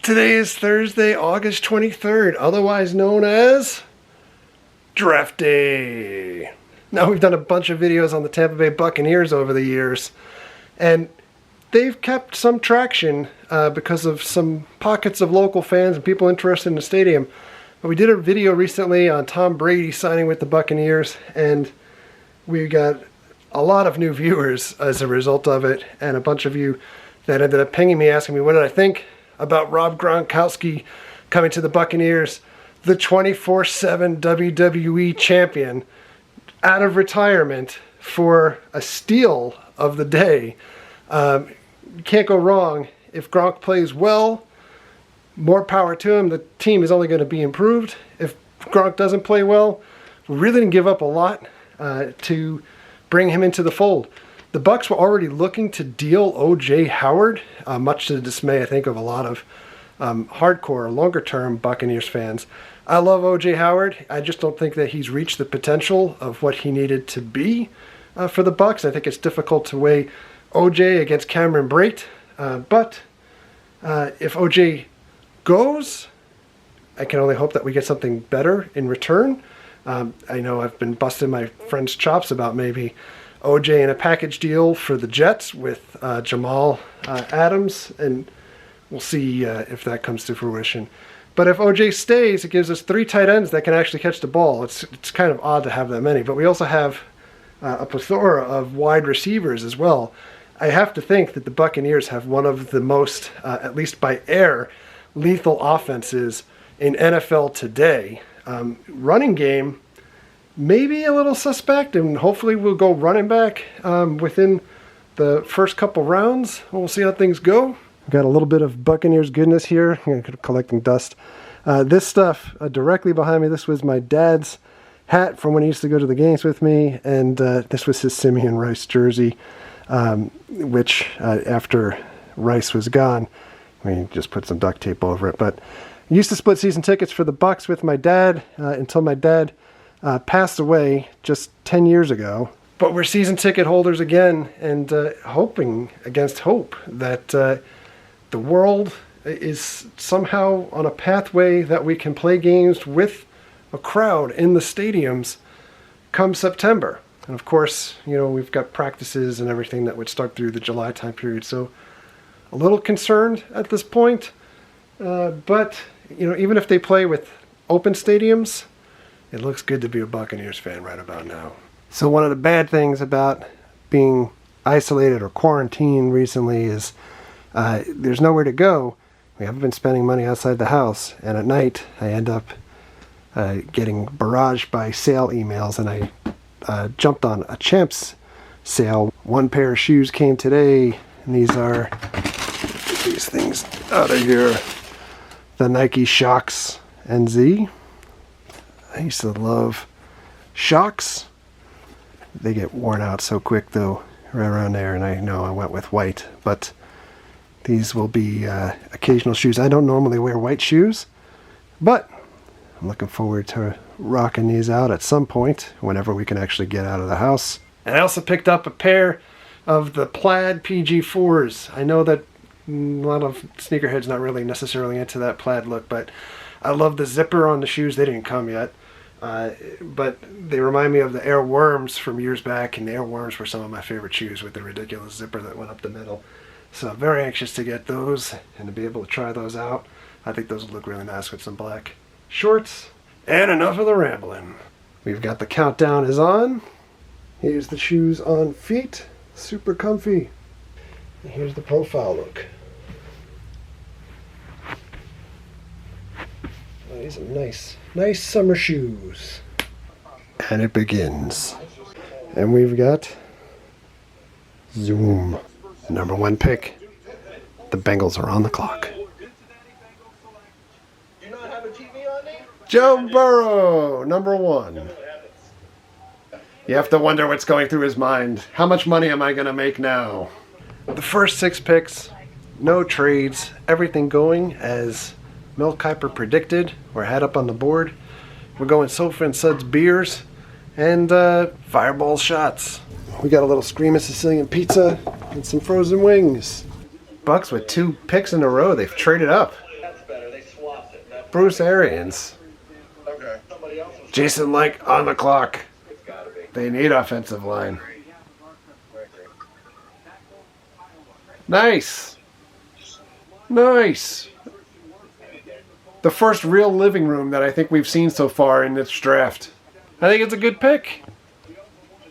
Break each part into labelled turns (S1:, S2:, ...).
S1: Today is Thursday, August 23rd, otherwise known as Draft Day. Now, we've done a bunch of videos on the Tampa Bay Buccaneers over the years, and they've kept some traction because of some pockets of local fans and people interested in the stadium. But we did a video recently on Tom Brady signing with the Buccaneers, and we got a lot of new viewers as a result of it, and a bunch of you that ended up pinging me asking me what did I think about Rob Gronkowski coming to the Buccaneers, the 24/7 WWE champion, out of retirement for a steal of the day. You can't go wrong. If Gronk plays well, more power to him. The team is only going to be improved. If Gronk doesn't play well, we really didn't give up a lot to bring him into the fold. The Bucs were already looking to deal O.J. Howard, much to the dismay, I think, of a lot of hardcore, longer-term Buccaneers fans. I love O.J. Howard. I just don't think that he's reached the potential of what he needed to be for the Bucs. I think it's difficult to weigh O.J. against Cameron Brate. But if O.J. goes, I can only hope that we get something better in return. I know I've been busting my friend's chops about maybe OJ in a package deal for the Jets with Jamal Adams, and we'll see if that comes to fruition. But if OJ stays, it gives us 3 tight ends that can actually catch the ball. It's kind of odd to have that many, but we also have a plethora of wide receivers as well. I have to think that the Buccaneers have one of the most, at least by air, lethal offenses in NFL today. Running game, maybe a little suspect, and hopefully we'll go running back within the first couple rounds. We'll see how things go. Got a little bit of Buccaneers goodness here. I'm collecting dust. This stuff directly behind me, this was my dad's hat from when he used to go to the games with me, and this was his Simeon Rice jersey, which after Rice was gone, we just put some duct tape over it. But I used to split season tickets for the Bucs with my dad until my dad passed away just 10 years ago. But we're season ticket holders again, and hoping against hope that the world is somehow on a pathway that we can play games with a crowd in the stadiums come September. And of course, you know, we've got practices and everything that would start through the July time period. So a little concerned at this point. But, you know, even if they play with open stadiums, it looks good to be a Buccaneers fan right about now. So one of the bad things about being isolated or quarantined recently is there's nowhere to go. We haven't been spending money outside the house, and at night I end up getting barraged by sale emails, and I jumped on a Champs sale. One pair of shoes came today, and these are, get these things out of here, the Nike Shox NZ. I used to love Shox. They get worn out so quick though, right around there, and I know I went with white, but these will be occasional shoes. I don't normally wear white shoes, but I'm looking forward to rocking these out at some point, whenever we can actually get out of the house. And I also picked up a pair of the plaid PG4s. I know that a lot of sneakerheads not really necessarily into that plaid look, but I love the zipper on the shoes. They didn't come yet, but they remind me of the Air Worms from years back, and the Air Worms were some of my favorite shoes with the ridiculous zipper that went up the middle. So I'm very anxious to get those and to be able to try those out. I think those would look really nice with some black shorts. And enough of the rambling. We've got the countdown is on. Here's the shoes on feet. Super comfy. And here's the profile look. Oh, these are nice summer shoes. And it begins. And we've got Zoom. Number 1 pick. The Bengals are on the clock. Joe Burrow, number 1. You have to wonder what's going through his mind. How much money am I going to make now? The first 6 picks, no trades, everything going as Mel Kiper predicted or had up on the board. We're going Sofa and Suds beers and fireball shots. We got a little Screamin' Sicilian pizza and some frozen wings. Bucks with 2 picks in a row. They've traded up. Bruce Arians.
S2: Okay.
S1: Jason Licht on the clock. They need offensive line. Nice. Nice. The first real living room that I think we've seen so far in this draft. I think it's a good pick.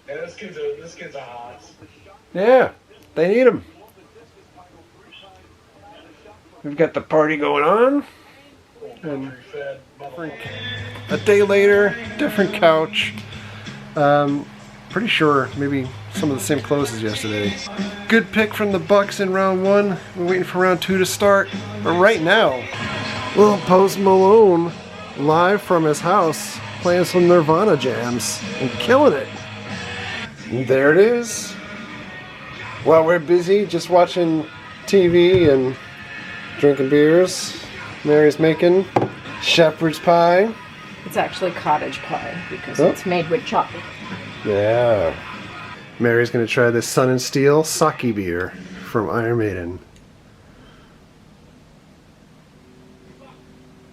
S2: Yeah, this kid's a hot.
S1: Yeah, they need him. We've got the party going on. And a day later, different couch. Pretty sure maybe some of the same clothes as yesterday. Good pick from the Bucks in round 1. We're waiting for round 2 to start. But right now, little Post Malone live from his house playing some Nirvana jams and killing it. And there it is. While we're busy just watching TV and drinking beers, Mary's making shepherd's pie.
S3: It's actually cottage pie because it's made with chocolate.
S1: Yeah. Mary's going to try this Sun and Steel sake beer from Iron Maiden.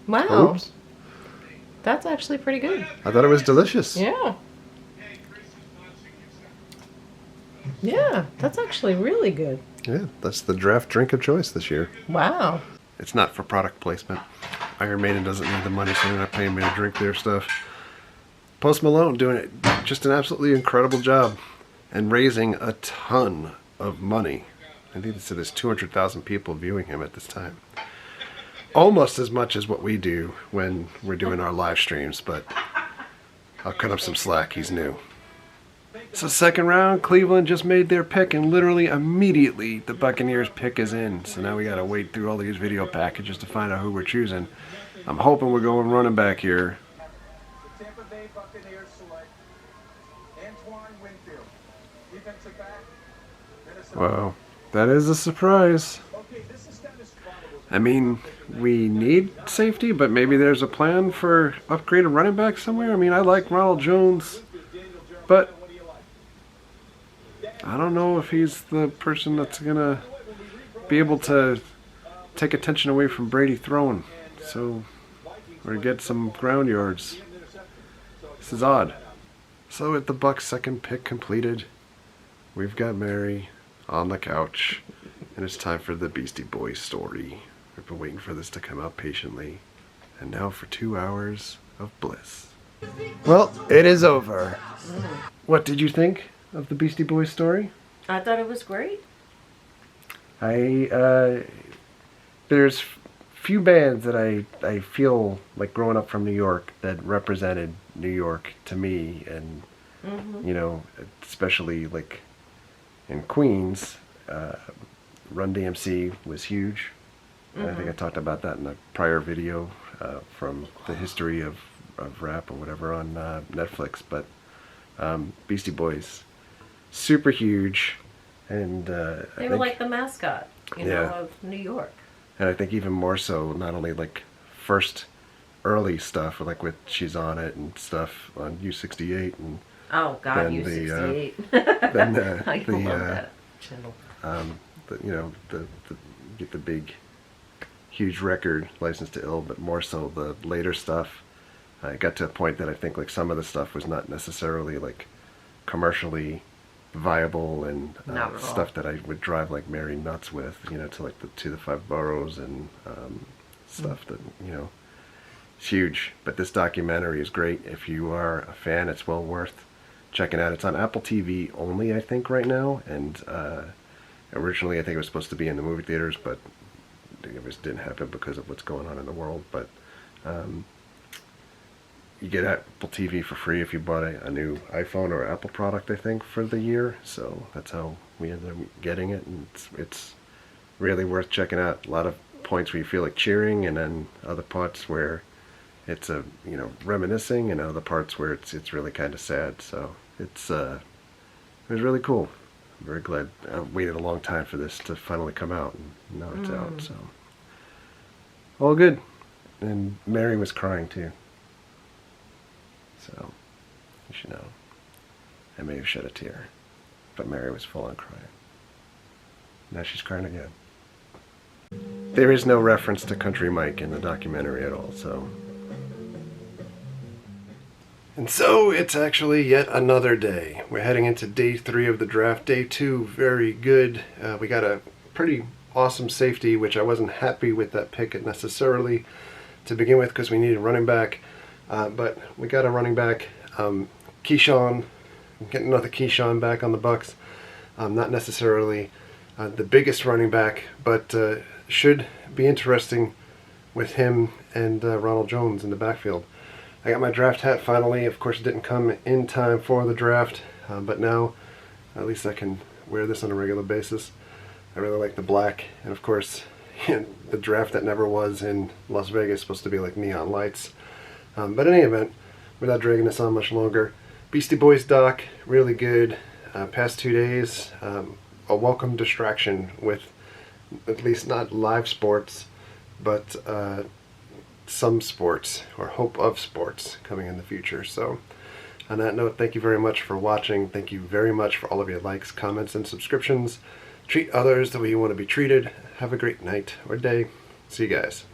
S3: Wow.
S1: Oops.
S3: That's actually pretty good.
S1: I thought it was delicious.
S3: Yeah. Yeah, that's actually really good.
S1: Yeah, that's the draft drink of choice this year.
S3: Wow.
S1: It's not for product placement. Iron Maiden doesn't need the money, so they're not paying me to drink their stuff. Post Malone doing it, just an absolutely incredible job, and raising a ton of money. I think they said there's 200,000 people viewing him at this time. Almost as much as what we do when we're doing our live streams, but I'll cut him some slack. He's new. So second round, Cleveland just made their pick, and literally immediately the Buccaneers pick is in. So now we got to wait through all these video packages to find out who we're choosing. I'm hoping we're going running back here.
S4: The Tampa Bay Buccaneers select Antoine Winfield, defensive back, Minnesota.
S1: Wow, that is a surprise.
S4: Okay, this is Dennis Probable.
S1: I mean, we need safety, but maybe there's a plan for upgraded running back somewhere. I mean, I like Ronald Jones, but I don't know if he's the person that's going to be able to take attention away from Brady throwing. So, or get some ground yards. This is odd. So with the Bucks' second pick completed, we've got Mary on the couch, and it's time for the Beastie Boy Story. We've been waiting for this to come out patiently, and now for 2 hours of bliss. Well, it is over. What did you think of the Beastie Boys Story?
S3: I thought it was great.
S1: There's few bands that I feel like growing up from New York that represented New York to me, and you know, especially like in Queens, Run DMC was huge. And I think I talked about that in a prior video from the history of rap or whatever on Netflix, but Beastie Boys, super huge, and
S3: They were like the mascot, you know, of New York.
S1: And I think even more so, not only like first early stuff, like with She's On It and stuff on U68, and
S3: Oh God,
S1: then
S3: U68.
S1: then
S3: I love that channel.
S1: you know, get the big, huge record, License to Ill, but more so the later stuff. I got to a point that I think like some of the stuff was not necessarily like commercially viable, and stuff that I would drive like Mary nuts with, you know, to like to the Five Boroughs and stuff that, you know, it's huge. But this documentary is great. If you are a fan, it's well worth checking out. It's on Apple TV only, I think, right now, and originally I think it was supposed to be in the movie theaters, but it just didn't happen because of what's going on in the world. But you get Apple TV for free if you bought a new iPhone or Apple product, I think, for the year. So that's how we ended up getting it, and it's really worth checking out. A lot of points where you feel like cheering, and then other parts where it's you know, reminiscing, and other parts where it's really kind of sad. So it was really cool. I'm very glad. I waited a long time for this to finally come out, and now it's out. So all good. And Mary was crying too. So, you should know. I may have shed a tear, but Mary was full on crying. Now she's crying again. There is no reference to Country Mike in the documentary at all, so. And so it's actually yet another day. We're heading into day 3 of the draft. Day 2, very good. We got a pretty awesome safety, which I wasn't happy with that pick necessarily to begin with because we needed running back. But we got a running back. Keyshawn, getting another Keyshawn back on the Bucks. Not necessarily the biggest running back, but should be interesting with him and Ronald Jones in the backfield. I got my draft hat finally. Of course, it didn't come in time for the draft, but now at least I can wear this on a regular basis. I really like the black, and of course, the draft that never was in Las Vegas is supposed to be like neon lights. But in any event, without dragging this on much longer, Beastie Boys doc, really good. Past 2 days, a welcome distraction with at least not live sports, but some sports, or hope of sports, coming in the future. So on that note, thank you very much for watching. Thank you very much for all of your likes, comments, and subscriptions. Treat others the way you want to be treated. Have a great night or day. See you guys.